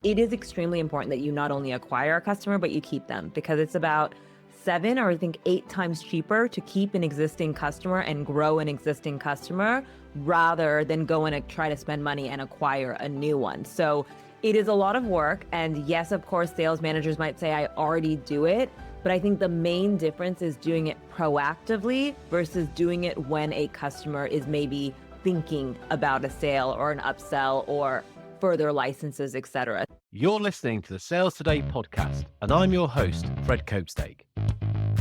it is extremely important that you not only acquire a customer, but you keep them, because it's about 7 or I think 8 times cheaper to keep an existing customer and grow an existing customer rather than go and try to spend money and acquire a new one. So it is a lot of work. And yes, of course, sales managers might say, I already do it. But I think the main difference is doing it proactively versus doing it when a customer is maybe thinking about a sale or an upsell or further licenses, etc. You're listening to the Sales Today podcast, and I'm your host, Fred Copestake.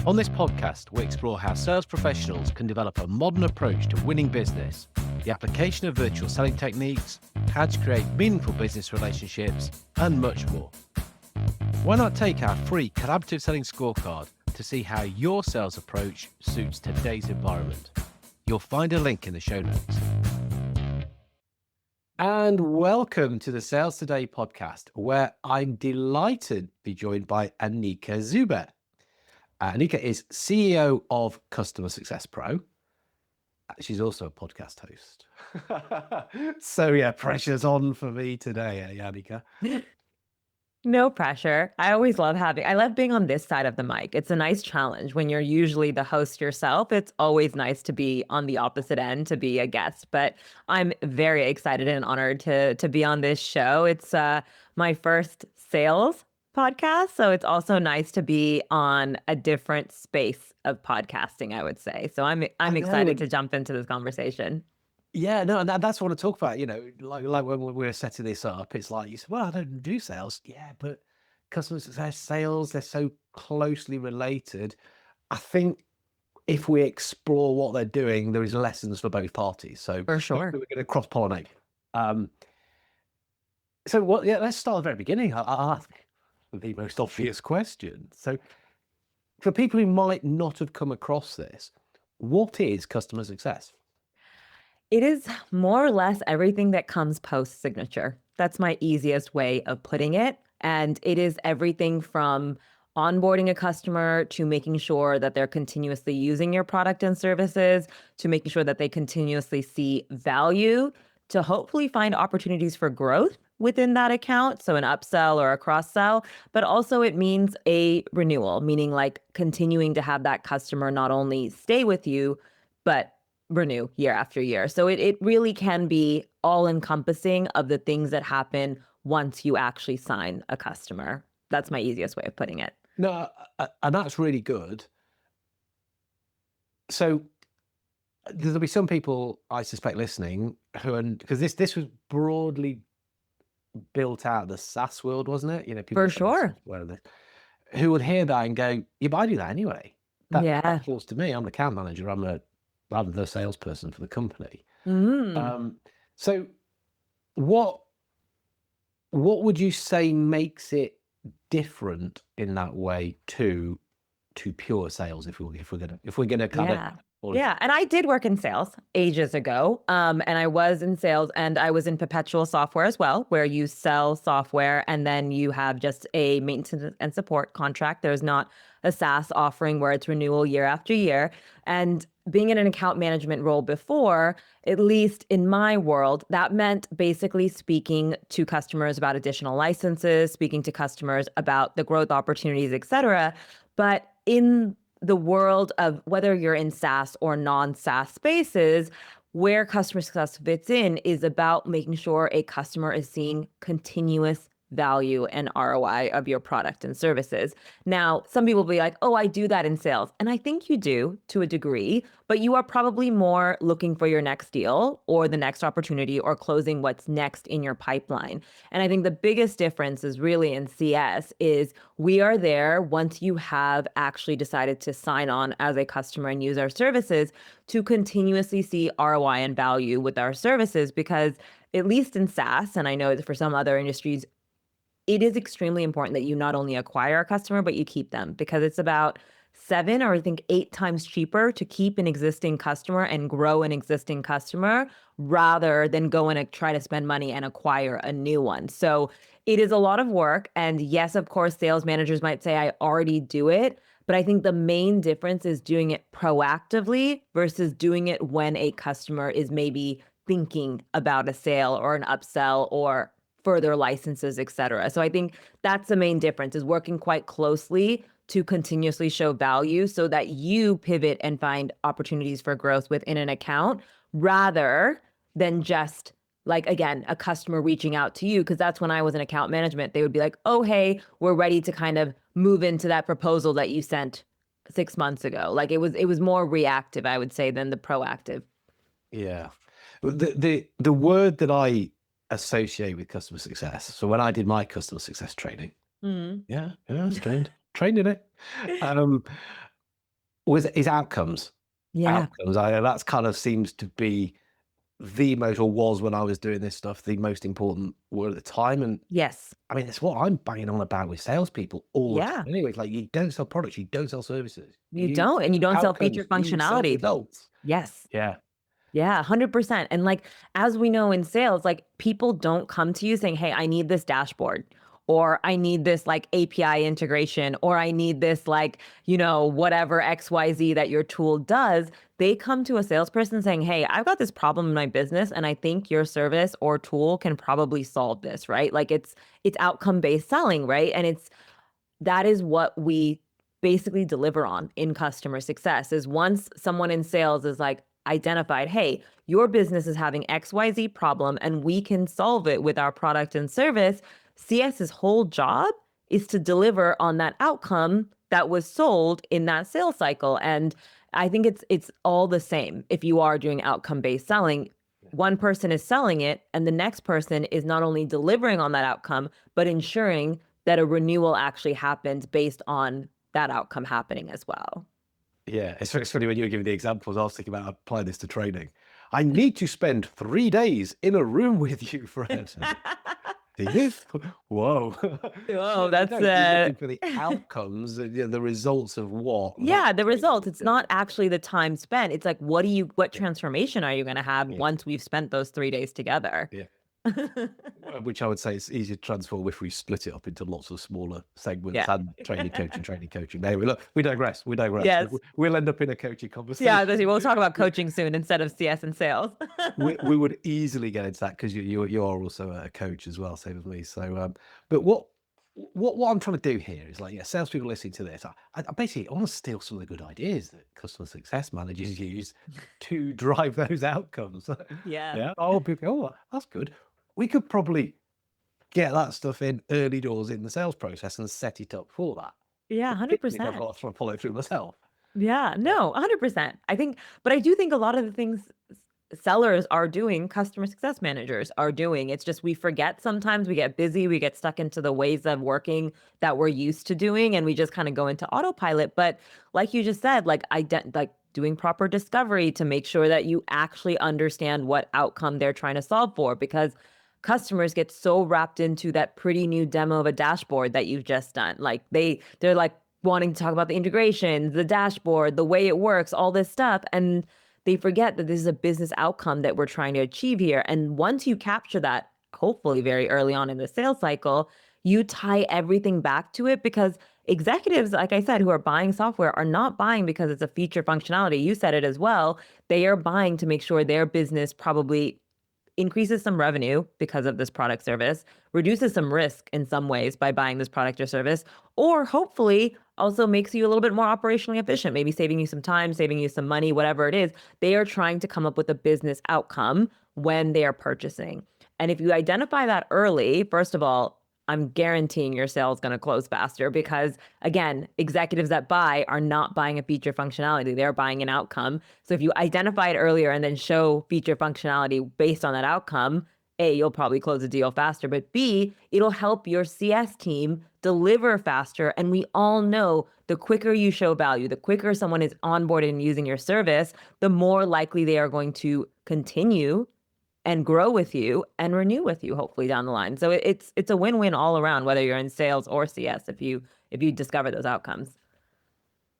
On this podcast, we explore how sales professionals can develop a modern approach to winning business, the application of virtual selling techniques, how to create meaningful business relationships, and much more. Why not take our free collaborative selling scorecard to see how your sales approach suits today's environment? You'll find a link in the show notes. And welcome to the Sales Today podcast, where I'm delighted to be joined by Anika Zubair. Anika is CEO of Customer Success Pro. She's also a podcast host. So yeah, pressure's on for me today, Anika. No pressure. I love being on this side of the mic. It's a nice challenge. When you're usually the host yourself, it's always nice to be on the opposite end, to be a guest. But I'm very excited and honored to be on this show. It's my first sales podcast, so it's also nice to be on a different space of podcasting, I would say. So I'm excited to jump into this conversation. Yeah, no, and that's what I want to talk about. Like when we were setting this up, it's like you said, well, I don't do sales. Yeah, but customer success, sales, they're so closely related. I think if we explore what they're doing, there is lessons for both parties. So For sure. we're going to cross-pollinate. Let's start at the very beginning. I'll ask the most obvious question. So for people who might not have come across this, what is customer success? It is more or less everything that comes post signature. That's my easiest way of putting it. And it is everything from onboarding a customer to making sure that they're continuously using your product and services, to making sure that they continuously see value, to hopefully find opportunities for growth within that account. So an upsell or a cross sell, but also it means a renewal, meaning like continuing to have that customer not only stay with you, but renew year after year. So it really can be all encompassing of the things that happen once you actually sign a customer. That's my easiest way of putting it. No, and that's really good. So there'll be some people, I suspect, listening who, because this was broadly built out of the SaaS world, wasn't it? People For sure. who would hear that and go, "Yeah, but I do that anyway. That Yeah. falls to me. I'm the account manager. I'm the salesperson for the company." Mm. So what would you say makes it different in that way to pure sales, if we're gonna kind Yeah. of Yeah. And I did work in sales ages ago. And I was in sales and I was in perpetual software as well, where you sell software and then you have just a maintenance and support contract. There's not a SaaS offering where it's renewal year after year. And being in an account management role before, at least in my world, that meant basically speaking to customers about additional licenses, speaking to customers about the growth opportunities, et cetera. But in the world of whether you're in SaaS or non-SaaS spaces, where customer success fits in is about making sure a customer is seeing continuous value and ROI of your product and services. Now, some people will be like, oh, I do that in sales. And I think you do to a degree, but you are probably more looking for your next deal or the next opportunity or closing what's next in your pipeline. And I think the biggest difference is really in CS is we are there once you have actually decided to sign on as a customer and use our services to continuously see ROI and value with our services, because at least in SaaS, and I know that for some other industries, it is extremely important that you not only acquire a customer, but you keep them, because it's about 7 or I think 8 times cheaper to keep an existing customer and grow an existing customer rather than go and try to spend money and acquire a new one. So it is a lot of work. And yes, of course, sales managers might say, I already do it. But I think the main difference is doing it proactively versus doing it when a customer is maybe thinking about a sale or an upsell or further licenses, et cetera. So I think that's the main difference, is working quite closely to continuously show value so that you pivot and find opportunities for growth within an account rather than just like, again, a customer reaching out to you. Because that's when I was in account management. They would be like, oh, hey, we're ready to kind of move into that proposal that you sent 6 months ago. Like it was more reactive, I would say, than the proactive. Yeah. The word that I associate with customer success. So when I did my customer success training, Mhm. I was trained in it. Um, is outcomes. Yeah. Outcomes. That's kind of seems to be the most, or was when I was doing this stuff, the most important word at the time. And Yes. I mean, it's what I'm banging on about with salespeople all the time. Yeah. Anyway, it's like you don't sell products, you don't sell services. You You don't, and you don't sell feature outcomes, you sell functionality. results. Yes. Yeah. Yeah, 100%. And like, as we know in sales, like people don't come to you saying, hey, I need this dashboard, or I need this like API integration, or I need this like, whatever XYZ that your tool does. They come to a salesperson saying, hey, I've got this problem in my business and I think your service or tool can probably solve this, right? Like it's outcome-based selling, right? And that is what we basically deliver on in customer success, is once someone in sales is like identified, hey, your business is having XYZ problem and we can solve it with our product and service. CS's whole job is to deliver on that outcome that was sold in that sales cycle. And I think it's all the same. If you are doing outcome-based selling, one person is selling it and the next person is not only delivering on that outcome, but ensuring that a renewal actually happens based on that outcome happening as well. Yeah, it's funny when you were giving the examples, I was thinking about applying this to training. I need to spend 3 days in a room with you, Fred. Do you? Whoa. Oh, You that's don't. You're looking for the outcomes, the results of what that yeah, the training results. is It's gonna not do. actually the time spent. It's like, what Yeah, transformation are you going to have yeah, once we've spent those 3 days together? yeah. Which I would say is easier to transform if we split it up into lots of smaller segments Yeah. and training, coaching, training, coaching. Anyway, look, we digress. We digress. Yes. We'll end up in a coaching Yeah, conversation. we'll talk about coaching soon instead of CS and sales. We would easily get into that because you are also a coach as well, same as me. So, but what I'm trying to do here is like, yeah, salespeople listening to this, I basically I want to steal some of the good ideas that customer success managers use to drive those outcomes. Yeah. Yeah. Oh, people, oh, that's good. We could probably get that stuff in early doors in the sales process and set it up for that. Yeah, Particularly if I've 100%. got to follow through myself. Yeah, Yeah. no, 100%. But I do think a lot of the things sellers are doing, customer success managers are doing. It's just we forget sometimes, we get busy, we get stuck into the ways of working that we're used to doing, and we just kind of go into autopilot. But like you just said, like doing proper discovery to make sure that you actually understand what outcome they're trying to solve for, because customers get so wrapped into that pretty new demo of a dashboard that you've just done. Like they're like wanting to talk about the integrations, the dashboard, the way it works, all this stuff. And they forget that this is a business outcome that we're trying to achieve here. And once you capture that, hopefully very early on in the sales cycle, you tie everything back to it, because executives, like I said, who are buying software are not buying because it's a feature functionality. You said it as well. They are buying to make sure their business probably increases some revenue because of this product service, reduces some risk in some ways by buying this product or service, or hopefully also makes you a little bit more operationally efficient, maybe saving you some time, saving you some money, whatever it is. They are trying to come up with a business outcome when they are purchasing. And if you identify that early, first of all, I'm guaranteeing your sale is going to close faster, because again, executives that buy are not buying a feature functionality. They're buying an outcome. So if you identify it earlier and then show feature functionality based on that outcome, A, you'll probably close the deal faster, but B, it'll help your CS team deliver faster. And we all know the quicker you show value, the quicker someone is onboarded and using your service, the more likely they are going to continue and grow with you and renew with you, hopefully down the line. So it's a win-win all around, whether you're in sales or CS, if you discover those outcomes.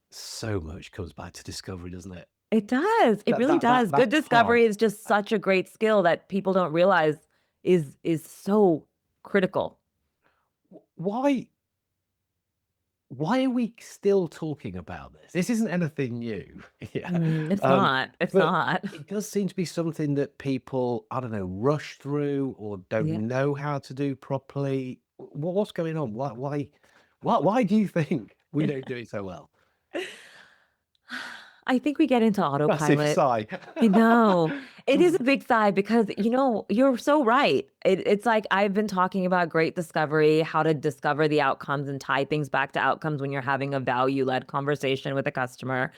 So much comes back to discovery, doesn't it? It does. It That really that that does. Good that discovery part. is just such a great skill that people don't realize is so critical. Why why are we still talking about this? This isn't anything new. Yeah. It's Um, not. It's but not. it does seem to be something that people, I don't know, rush through or don't Yeah. know how to do properly. What's going on? Why do you think we don't do it so well? I think we get into Massive autopilot. sigh. I know. It is a big sigh because, you're so right. It's like I've been talking about great discovery, how to discover the outcomes and tie things back to outcomes when you're having a value-led conversation with a customer.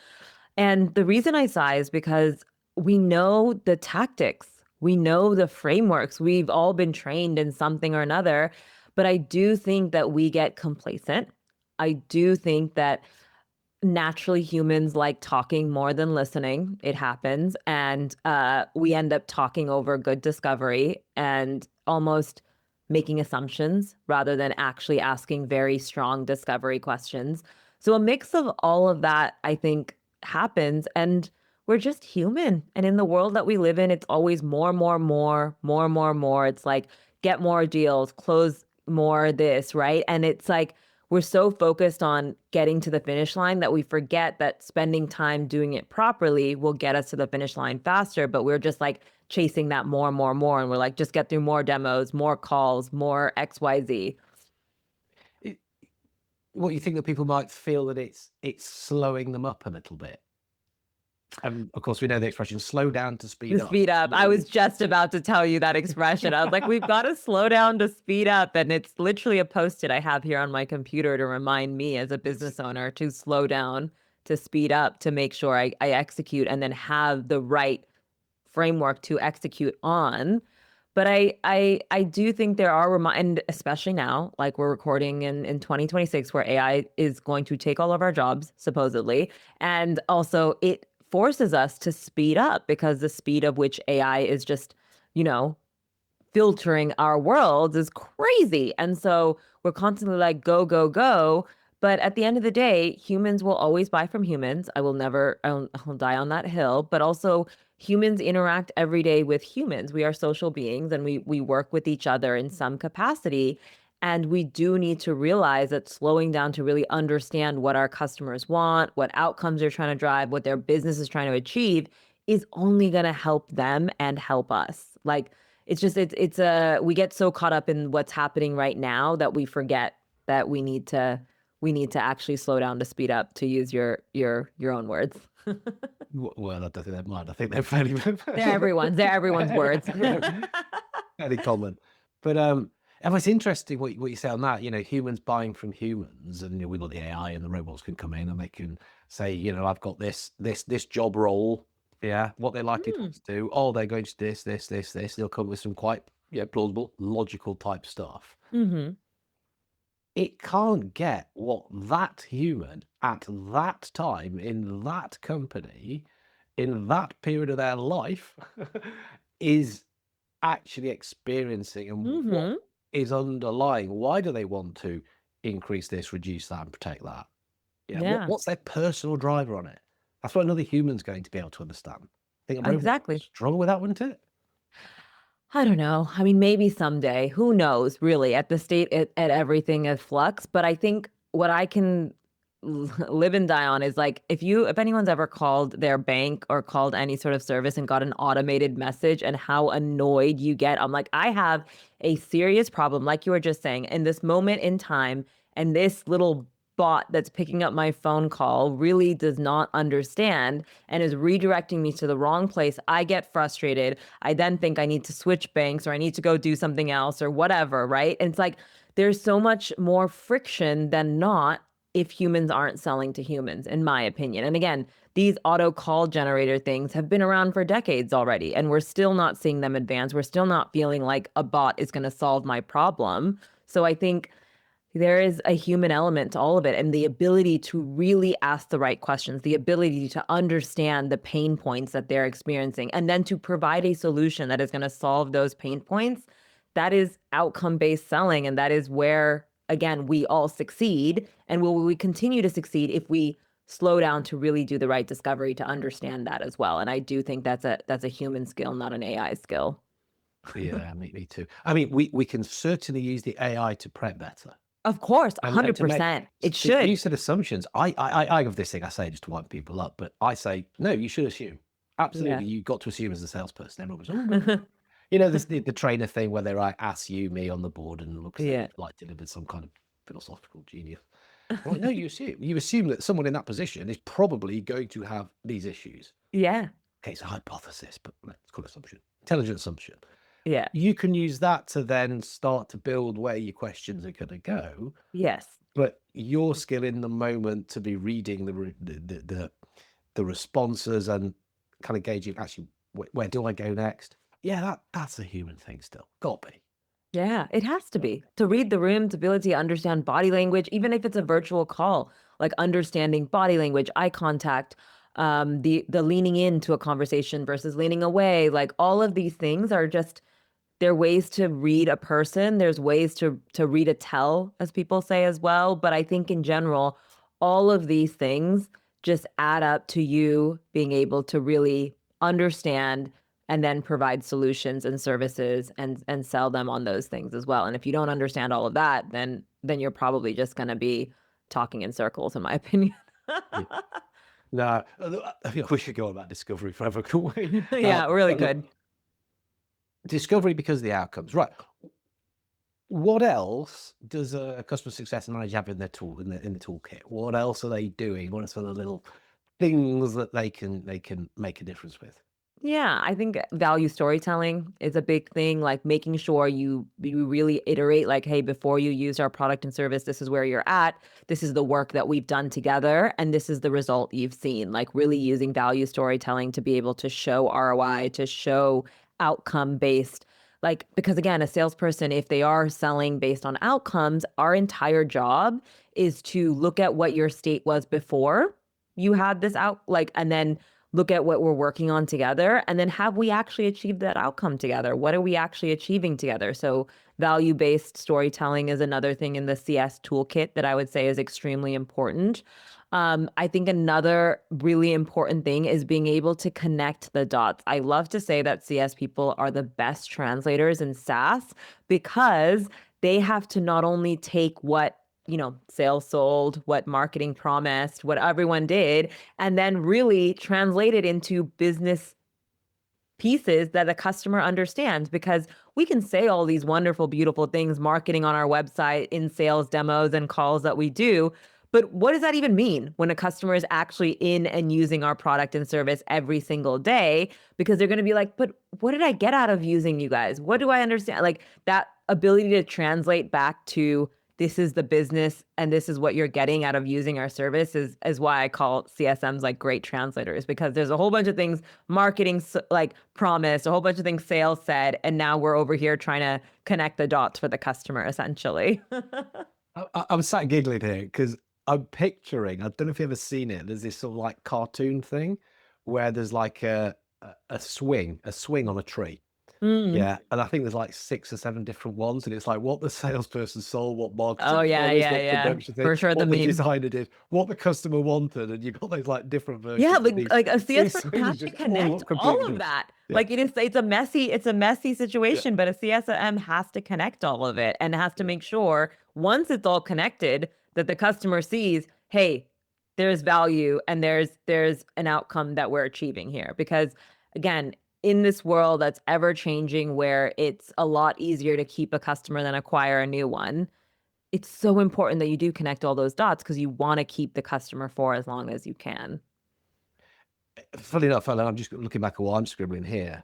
And the reason I sigh is because we know the tactics, we know the frameworks, we've all been trained in something or another. But I do think that we get complacent. I do think that naturally humans like talking more than listening. It happens. And we end up talking over good discovery and almost making assumptions rather than actually asking very strong discovery questions. So a mix of all of that, I think, happens. And we're just human. And in the world that we live in, it's always more, more, more, more, more, more. It's like get more deals, close more this, right? And it's like, we're so focused on getting to the finish line that we forget that spending time doing it properly will get us to the finish line faster. But we're just like chasing that more and more and more. And we're like, just get through more demos, more calls, more XYZ. It- what you think that people might feel that it's slowing them up a little bit? And of course, we know the expression "slow down to To speed up." speed up. I was just about to tell you that expression. I was like, we've got to slow down to speed up. And it's literally a post-it I have here on my computer to remind me as a business owner to slow down, to speed up, to make sure I execute and then have the right framework to execute on. But I do think there are and especially now, like we're recording in 2026, where AI is going to take all of our jobs, supposedly. And also it forces us to speed up because the speed of which AI is just, you know, filtering our worlds is crazy. And so we're constantly like, go, go, go. But at the end of the day, humans will always buy from humans. I will never, I'll die on that hill. But also, humans interact every day with humans. We are social beings and we work with each other in some capacity. And we do need to realize that slowing down to really understand what our customers want, what outcomes they're trying to drive, what their business is trying to achieve is only going to help them and help us. Like, it's just it's a we get so caught up in what's happening right now that we forget that we need to actually slow down to speed up, to use your own words. Well, I don't think they're mine. I think they're fairly They're everyone's words. fairly common. But and it's interesting what you say on that. Humans buying from humans, and we got the AI and the robots can come in and they can say, I've got this job role. Yeah, what they're likely to Hmm. do. Oh, they're going to this. They'll come with some quite plausible, logical type stuff. Hmm. It can't get what that human at that time in that company in that period of their life is actually experiencing and what Hmm. is underlying. Why do they want to increase this, reduce that, and protect that? Yeah, Yeah, what's their personal driver on it? That's what another human's going to be able to understand. I think a robot would exactly. struggle with that, wouldn't it? I don't know. I mean, maybe someday. Who knows, really, at the state at everything is flux. But I think what I can live and die on is like if anyone's ever called their bank or called any sort of service and got an automated message and how annoyed you get. I'm like, I have a serious problem, like you were just saying, in this moment in time, and this little bot that's picking up my phone call really does not understand and is redirecting me to the wrong place. I get frustrated. I then think I need to switch banks or I need to go do something else or whatever, right? And it's like there's so much more friction than not if humans aren't selling to humans, in my opinion. And again, these auto call generator things have been around for decades already, and we're still not seeing them advance. We're still not feeling like a bot is going to solve my problem. So I think there is a human element to all of it, and the ability to really ask the right questions, the ability to understand the pain points that they're experiencing, and then to provide a solution that is going to solve those pain points. That is outcome based selling. And that is where, again, we all succeed. And will we continue to succeed if we slow down to really do the right discovery to understand that as well? And I do think that's a human skill, not an AI skill. Yeah, me too. I mean, we can certainly use the AI to prep better. Of course, And to make 100%. It you should. said assumptions. I have this thing I say just to wind people up, but I say, "No, you should assume." Yeah. Absolutely, you've got to assume as a salesperson. Everyone goes, "Oh, no, no." You know, this the trainer thing where they're like, "Ask you, me" on the board and looks like Yeah. they've, like, delivered some kind of philosophical genius. I'm like, "No, you assume. You assume that someone in that position is probably going to have these issues." Yeah. Okay, it's a hypothesis, but let's call it assumption. Intelligent assumption. Yeah. You can use that to then start to build where your questions are gonna go. Yes. But your skill in the moment to be reading the responses and kind of gauging actually where do I go next? Yeah, that's a human thing still. Got to be. Yeah, it has to Got be. To read the room, to be able to understand body language, even if it's a virtual call, like understanding body language, eye contact, the leaning into a conversation versus leaning away, like all of these things are just there are ways to read a person. There's ways to read a tell, as people say as well. But I think in general, all of these things just add up to you being able to really understand and then provide solutions and services and sell them on those things as well. And if you don't understand all of that, then you're probably just going to be talking in circles, in my opinion. yeah. No, I think we should go on about discovery forever, couldn't we? Yeah, really Look, good. discovery because of the outcomes. Right. What else does a customer success manager have in their tool in the toolkit? What else are they doing? What are some of the little things that they can make a difference with? Yeah, I think value storytelling is a big thing, like making sure you really iterate like, hey, before you use our product and service, this is where you're at. This is the work that we've done together, and this is the result you've seen. Like really using value storytelling to be able to show ROI, to show outcome based. Like, because again, a salesperson, if they are selling based on outcomes, our entire job is to look at what your state was before you had this out, like, and then look at what we're working on together, and then have we actually achieved that outcome together? What are we actually achieving together? So value-based storytelling is another thing in the CS toolkit that I would say is extremely important. I think another really important thing is being able to connect the dots. I love to say that CS people are the best translators in SaaS because they have to not only take what sales sold, what marketing promised, what everyone did, and then really translate it into business pieces that the customer understands because we can say all these wonderful, beautiful things, marketing on our website, in sales demos and calls that we do. But what does that even mean when a customer is actually in and using our product and service every single day? Because they're going to be like, but what did I get out of using you guys? What do I understand? Like that ability to translate back to this is the business and this is what you're getting out of using our service is why I call CSMs like great translators, because there's a whole bunch of things marketing like promised, a whole bunch of things sales said, and now we're over here trying to connect the dots for the customer essentially. I'm sat giggling here because I'm picturing. I don't know if you've ever seen it. There's this sort of like cartoon thing where there's like a swing on a tree. Mm. Yeah, and I think there's like 6 or 7 different ones, and it's like what the salesperson sold, what Oh marketing yeah, promised, yeah, what yeah. production thing, For sure the what the meme. designer did, what the customer wanted, and you've got those like different Yeah, versions of like a CS these person has swings to just all connect look all completely of different. that. Yeah, Like it's a messy yeah, situation, but a CSM has to connect all of it and has to yeah. make sure once it's all connected that the customer sees, hey, there's value and there's an outcome that we're achieving here. Because again, in this world that's ever changing where it's a lot easier to keep a customer than acquire a new one, it's so important that you do connect all those dots because you want to keep the customer for as long as you can. Funny enough, and I'm just looking back at what I'm scribbling here.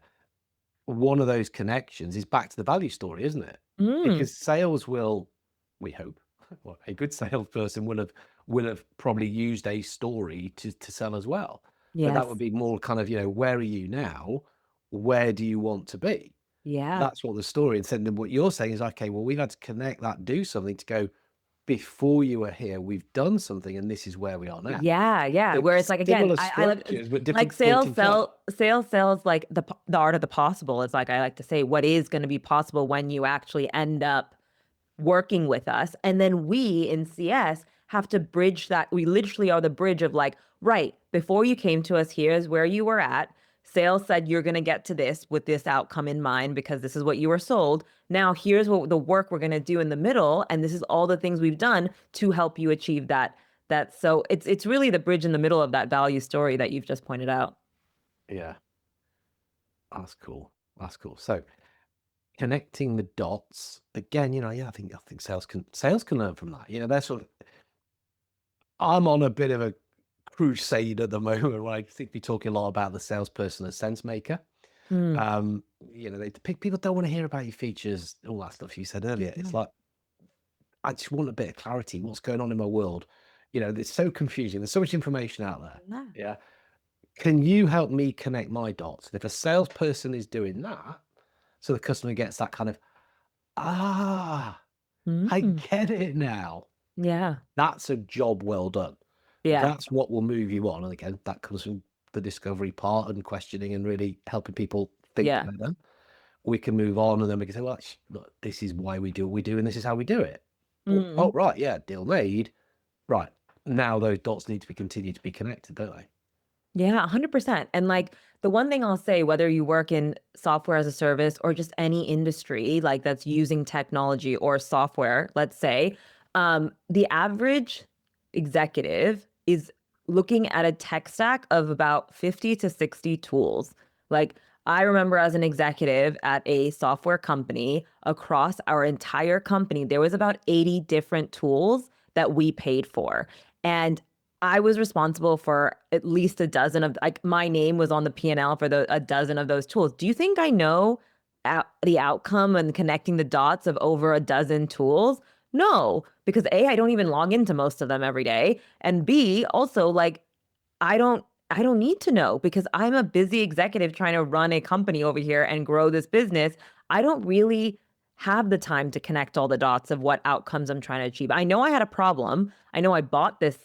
One of those connections is back to the value story, isn't it? Mm. Because sales will, we hope, well, a good salesperson will have probably used a story to sell as well. But that would Yes. be more kind of, where are you now? Where do you want to be? Yeah. That's what the story, and then what you're saying is, okay, well, we've had to connect that, do something to go, before you were here, we've done something, and this is where we are now. Yeah, yeah, So where it's like, again, similar I like structures, but like different point in time. sales sells like the art of the possible. It's like I like to say, what is gonna be possible when you actually end up working with us. And then we in CS have to bridge that. We literally are the bridge of like, right, before you came to us, here's where you were at. Sales said you're going to get to this with this outcome in mind because this is what you were sold. Now here's what the work we're going to do in the middle, and this is all the things we've done to help you achieve that. So it's really the bridge in the middle of that value story that you've just pointed out. Yeah, that's cool. That's cool. So connecting the dots again, I think sales can learn from that. They're sort of, I'm on a bit of a crusade at the moment where I think we talk a lot about the salesperson as sense maker. Mm, People don't want to hear about your features, all that stuff you said earlier. It's like, I just want a bit of clarity. What's going on in my world? It's so confusing. There's so much information out there. yeah. Yeah. Can you help me connect my dots? And if a salesperson is doing that, so the customer gets that kind of, I Mm, get it now. yeah. That's a job well done. Yeah. That's what will move you on. And again, that comes from the discovery part and questioning and really helping people think Yeah. better. We can move on and then we can say, well, look, this is why we do what we do and this is how we do it. Oh, Mm. right. Yeah. Deal made. Right. Now those dots need to be continued to be connected, don't they? Yeah, 100%. And like the one thing I'll say, whether you work in software as a service or just any industry like that's using technology or software, let's say, the average executive is looking at a tech stack of about 50 to 60 tools. Like I remember as an executive at a software company, across our entire company, there was about 80 different tools that we paid for. And I was responsible for at least a dozen of, like, my name was on the P&L for a dozen of those tools. Do you think I know the outcome and connecting the dots of over a dozen tools? No, because A, I don't even log into most of them every day. And B, also like I don't need to know because I'm a busy executive trying to run a company over here and grow this business. I don't really have the time to connect all the dots of what outcomes I'm trying to achieve. I know I had a problem. I know I bought this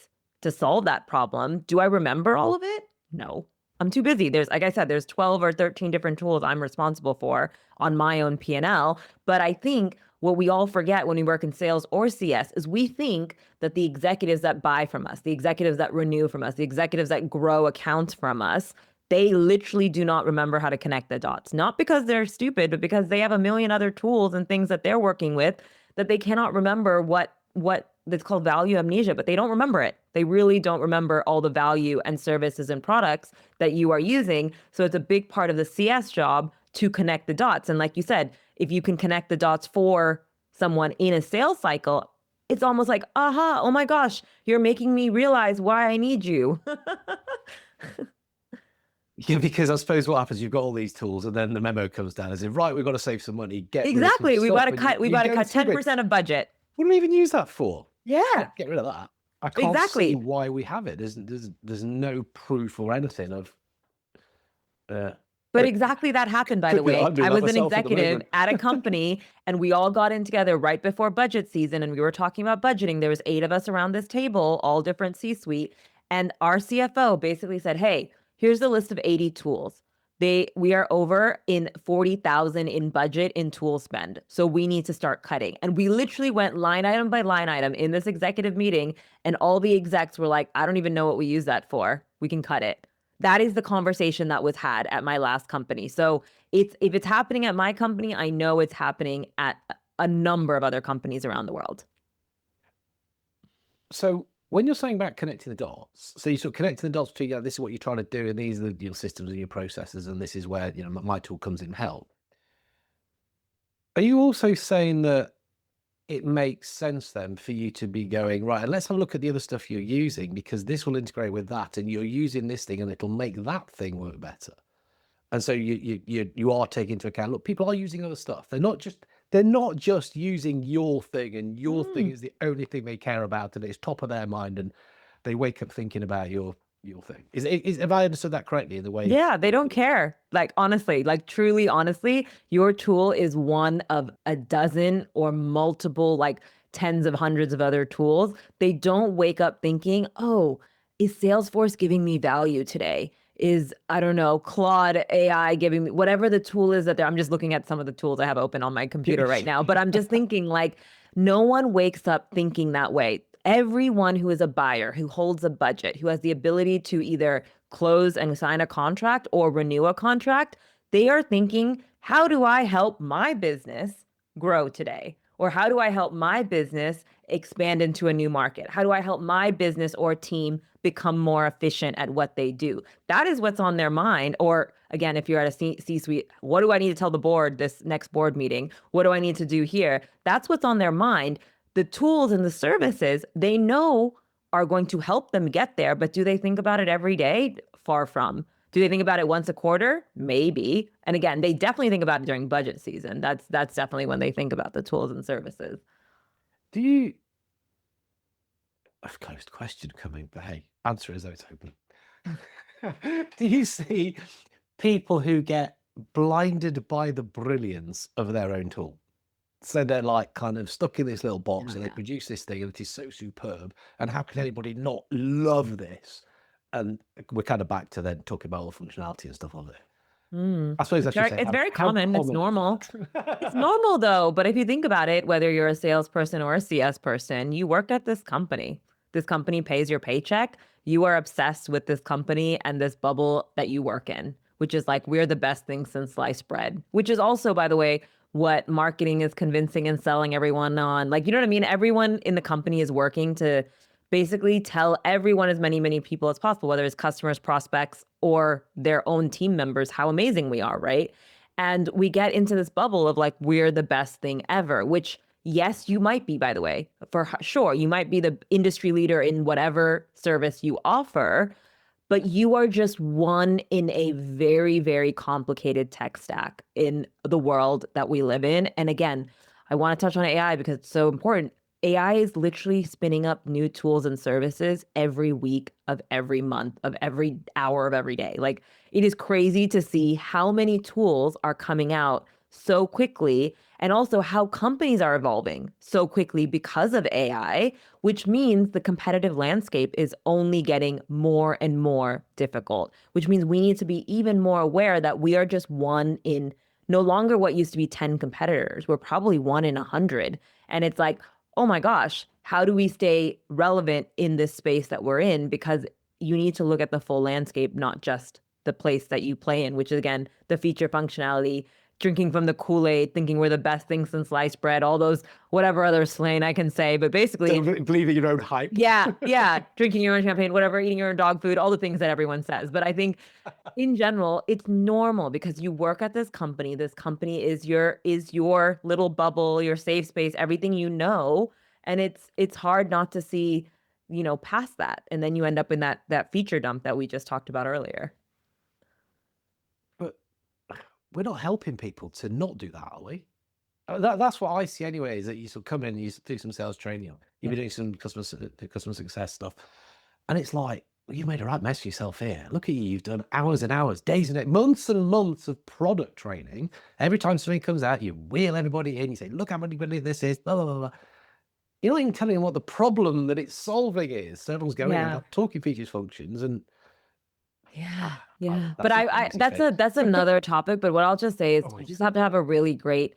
to solve that problem. Do I remember all of it? No. I'm too busy. There's, like I said, there's 12 or 13 different tools I'm responsible for on my own P&L. But I think what we all forget when we work in sales or CS is we think that the executives that buy from us, the executives that renew from us, the executives that grow accounts from us, they literally do not remember how to connect the dots. Not because they're stupid, but because they have a million other tools and things that they're working with that they cannot remember what that's called value amnesia, but they don't remember it. They really don't remember all the value and services and products that you are using. So it's a big part of the CS job to connect the dots. And like you said, if you can connect the dots for someone in a sales cycle, it's almost like, aha, oh my gosh, you're making me realize why I need you. Yeah, because I suppose what happens, you've got all these tools and then the memo comes down as in, right, we've got to save some money, get rid of some Exactly. stuff. And We you got to go cut through it. 10% of budget. What do we even use that for? Yeah, Get rid of that. I can't see exactly. why we have it. There's no proof or anything of. But exactly that happened, by the Could be way. I'm doing I that was an myself at the executive moment. at a company and we all got in together right before budget season and we were talking about budgeting. There was 8 of us around this table, all different C-suite, and our CFO basically said, "Hey, here's the list of 80 tools. We are over in 40,000 in budget in tool spend. So we need to start cutting." And we literally went line item by line item in this executive meeting and all the execs were like, "I don't even know what we use that for. We can cut it." That is the conversation that was had at my last company. So if it's happening at my company, I know it's happening at a number of other companies around the world. So when you're saying about connecting the dots, so you sort of connecting the dots between, this is what you're trying to do, and these are your systems and your processes, and this is where my tool comes in help. Are you also saying that it makes sense then for you to be going, right, and let's have a look at the other stuff you're using because this will integrate with that, and you're using this thing, and it'll make that thing work better. And so you are taking into account, look, people are using other stuff. They're not just using your thing, and your thing Mm. is the only thing they care about, and it's top of their mind, and they wake up thinking about your thing. Have I understood that correctly in the way? Yeah, they don't care. Like honestly, like truly honestly, your tool is one of a dozen or multiple, like tens of hundreds of other tools. They don't wake up thinking, "Oh, is Salesforce giving me value today? Is, I don't know, Claude AI giving me whatever the tool is that they're." I'm just looking at some of the tools I have open on my computer right now, but I'm just thinking like no one wakes up thinking that way. Everyone who is a buyer, who holds a budget, who has the ability to either close and sign a contract or renew a contract, they are thinking, how do I help my business grow today? Or how do I help my business expand into a new market? How do I help my business or team become more efficient at what they do? That is what's on their mind. Or again, if you're at a C-suite, what do I need to tell the board this next board meeting? What do I need to do here? That's what's on their mind. The tools and the services they know are going to help them get there, but do they think about it every day? Far from. Do they think about it once a quarter? Maybe. And again, they definitely think about it during budget season. That's definitely when they think about the tools and services. Do you? I've closed question coming, but hey, answer as though it's open. Do you see people who get blinded by the brilliance of their own tool? So they're like kind of stuck in this little box and they produce this thing and it is so superb. And how can anybody not love this? And we're kind of back to then talking about all the functionality and stuff of it. I suppose I should say It's very how common. It's normal. It's normal though. But if you think about it, whether you're a salesperson or a CS person, you work at this company. This company pays your paycheck. You are obsessed with this company and this bubble that you work in, which is like, we're the best thing since sliced bread, which is also, by the way, what marketing is convincing and selling everyone on. Like, you know what I mean? Everyone in the company is working to basically tell everyone, as many people as possible, whether it's customers, prospects, or their own team members, how amazing we are, right? And we get into this bubble of like, we're the best thing ever, which, yes, you might be, by the way, for sure. You might be the industry leader in whatever service you offer, but you are just one in a very, very complicated tech stack in the world that we live in. And again, I want to touch on AI because it's so important. AI is literally spinning up new tools and services every week of every month of every hour of every day. Like, it is crazy to see how many tools are coming out so quickly, and also how companies are evolving so quickly because of AI, which means the competitive landscape is only getting more and more difficult, which means we need to be even more aware that we are just one in no longer what used to be 10 competitors. We're probably one in 100. And it's like, oh my gosh, how do we stay relevant in this space that we're in? Because you need to look at the full landscape, not just the place that you play in, which is, again, the feature functionality, drinking from the Kool-Aid, thinking we're the best thing since sliced bread, all those whatever other slang I can say, but basically believe in your own hype. Yeah, drinking your own champagne, whatever, eating your own dog food, all the things that everyone says. But I think in general, it's normal because you work at this company. This company is your little bubble, your safe space, everything you know, and it's hard not to see, past that, and then you end up in that feature dump that we just talked about earlier. But we're not helping people to not do that, are we? That's what I see anyway, is that you sort of come in, you do some sales training, you've been doing some customer success stuff, and it's like, well, you made a right mess of yourself here. Look at you, you've done hours and hours, days and months of product training. Every time something comes out, you wheel everybody in, you say, look how many this is, blah, blah, blah, blah. You're not even telling them what the problem that it's solving is. So everyone's going and talking features, functions, and yeah. But that's another topic. But what I'll just say is you just have to have a really great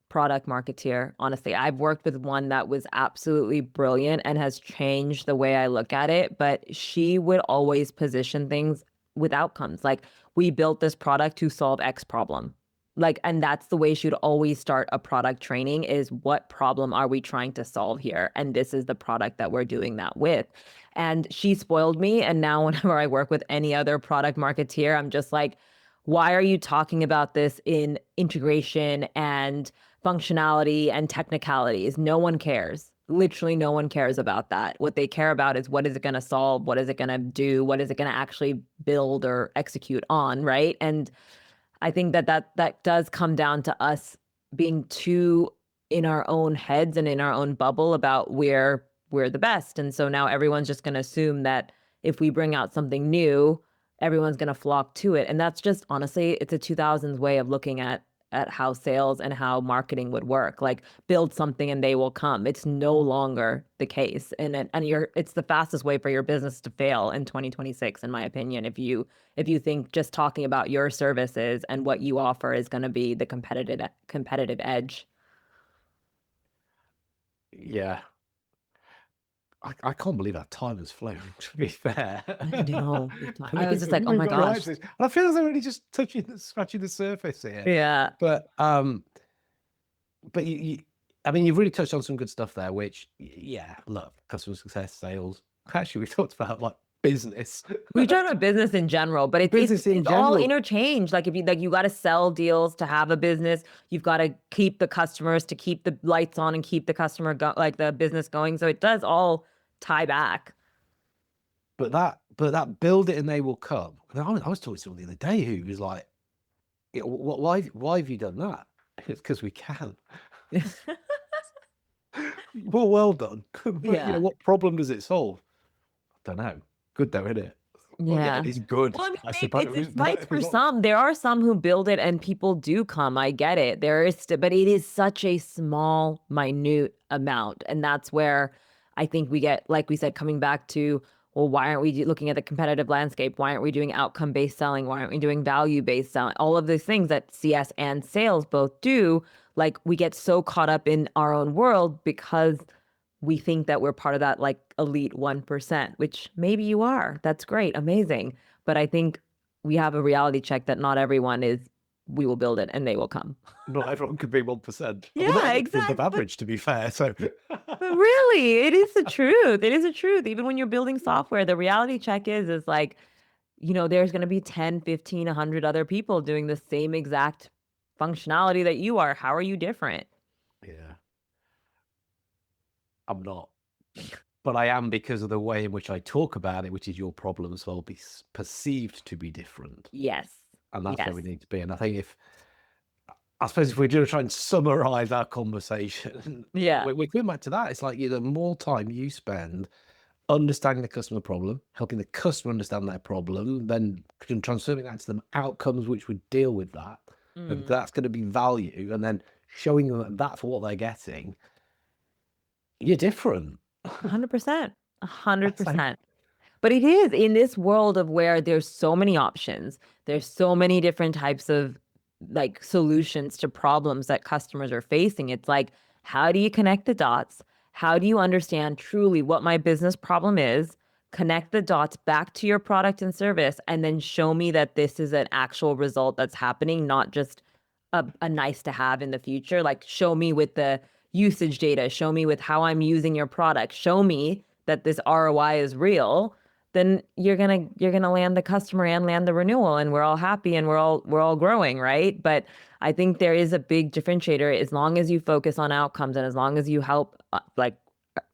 product marketeer. Honestly, I've worked with one that was absolutely brilliant and has changed the way I look at it. But she would always position things with outcomes. Like, we built this product to solve X problem. Like, and that's the way she would always start a product training, is what problem are we trying to solve here? And this is the product that we're doing that with. And she spoiled me. And now whenever I work with any other product marketeer, I'm just like, why are you talking about this in integration and functionality and technicalities? No one cares. Literally no one cares about that. What they care about is, what is it going to solve? What is it going to do? What is it going to actually build or execute on, right? And I think that does come down to us being too in our own heads and in our own bubble about we're the best. And so now everyone's just going to assume that if we bring out something new, everyone's going to flock to it. And that's just, honestly, it's a 2000s way of looking at how sales and how marketing would work. Like, build something and they will come. It's no longer the case. And it's the fastest way for your business to fail in 2026, in my opinion, if you think just talking about your services and what you offer is going to be the competitive edge. Yeah. I can't believe how time has flown, to be fair. I know. And I I was think just like, oh we've my got right gosh. to this. And I feel as though we're only just scratching the surface here. Yeah. But you I mean, you've really touched on some good stuff there, which, yeah, look, customer success, sales. Actually, we talked about like business, We talk about business in general, but business in it's all general. interchanged. Like if you like, you got to sell deals to have a business. You've got to keep the customers to keep the lights on and keep the like the business going. So it does all tie back. But that build it and they will come. And I was talking to someone the other day who was like, why have you done that? It's because we can. Well done. But Yeah. what problem does it solve? I don't know. Good though, isn't it? Well, yeah, Yeah. it's good, Well, I mean, I it's suppose. nice But for it's not. some. There are some who build it and people do come. I get it. But it is such a small, minute amount. And that's where I think we get, like we said, coming back to, well, why aren't we looking at the competitive landscape? Why aren't we doing outcome-based selling? Why aren't we doing value-based selling? All of these things that CS and sales both do, like we get so caught up in our own world because we think that we're part of that like elite 1%, which maybe you are. That's great, amazing. But I think we have a reality check that not everyone is, we will build it and they will come. Not everyone could be 1%. Well, not Yeah, everyone's above exactly. average, to be fair. So But really, it is the truth. It is the truth. Even when you're building software, the reality check is like, there's going to be 10, 15, 100 other people doing the same exact functionality that you are. How are you different? yeah, I'm not. But I am because of the way in which I talk about it, which is your problems will be perceived to be different. Yes. And that's where Yes. we need to be. And I think I suppose if we're going to try and summarize our conversation, Yeah. we're coming back to that. It's like the more time you spend understanding the customer problem, helping the customer understand their problem, then transferring that to them outcomes which would deal with that. And Mm. that's going to be value. And then showing them that that's what they're getting. You're different. 100%. That's like, 100%. But it is in this world of where there's so many options, there's so many different types of like solutions to problems that customers are facing. It's like, how do you connect the dots? How do you understand truly what my business problem is? Connect the dots back to your product and service, and then show me that this is an actual result that's happening, not just a nice to have in the future. Like, show me with the usage data, show me with how I'm using your product, show me that this ROI is real. Then you're gonna land the customer and land the renewal, and we're all happy and we're all growing, right? But I think there is a big differentiator as long as you focus on outcomes and as long as you help like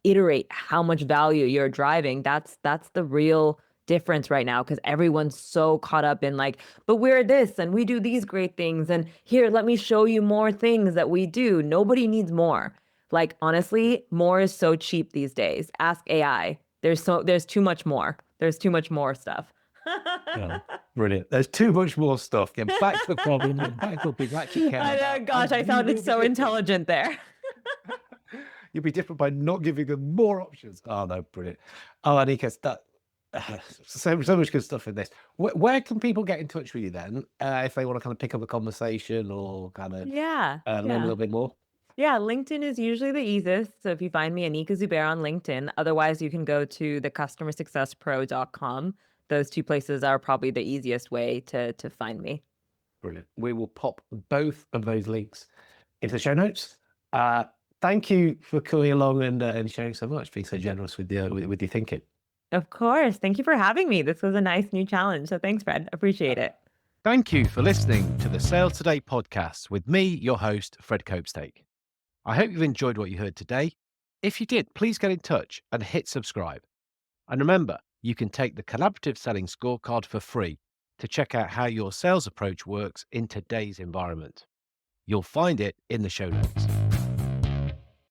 iterate how much value you're driving. That's the real difference right now, because everyone's so caught up in like, but we're this and we do these great things, and here, let me show you more things that we do. Nobody needs more. Like, honestly, more is so cheap these days. Ask AI. There's too much more. There's too much more stuff. yeah, brilliant. There's too much more stuff. Get back to the problem, get back to what people actually care I know, about. gosh, And I you sounded will be so different. intelligent there. You'll be different by not giving them more options. Oh, no, brilliant. Oh, Anika, so much good stuff in this. Where can people get in touch with you then, if they want to kind of pick up a conversation or kind of Yeah, learn a yeah. little bit more? Yeah, LinkedIn is usually the easiest. So if you find me, Anika Zubair on LinkedIn. Otherwise, you can go to thecustomersuccesspro.com. Those two places are probably the easiest way to find me. Brilliant. We will pop both of those links into the show notes. Uh, Thank you for coming along and sharing so much, being so generous with with your thinking. Of course. Thank you for having me. This was a nice new challenge. So thanks, Fred. Appreciate it. Thank you for listening to the Sales Today podcast with me, your host, Fred Copestake. I hope you've enjoyed what you heard today. If you did, please get in touch and hit subscribe. And remember, you can take the Collaborative Selling Scorecard for free to check out how your sales approach works in today's environment. You'll find it in the show notes.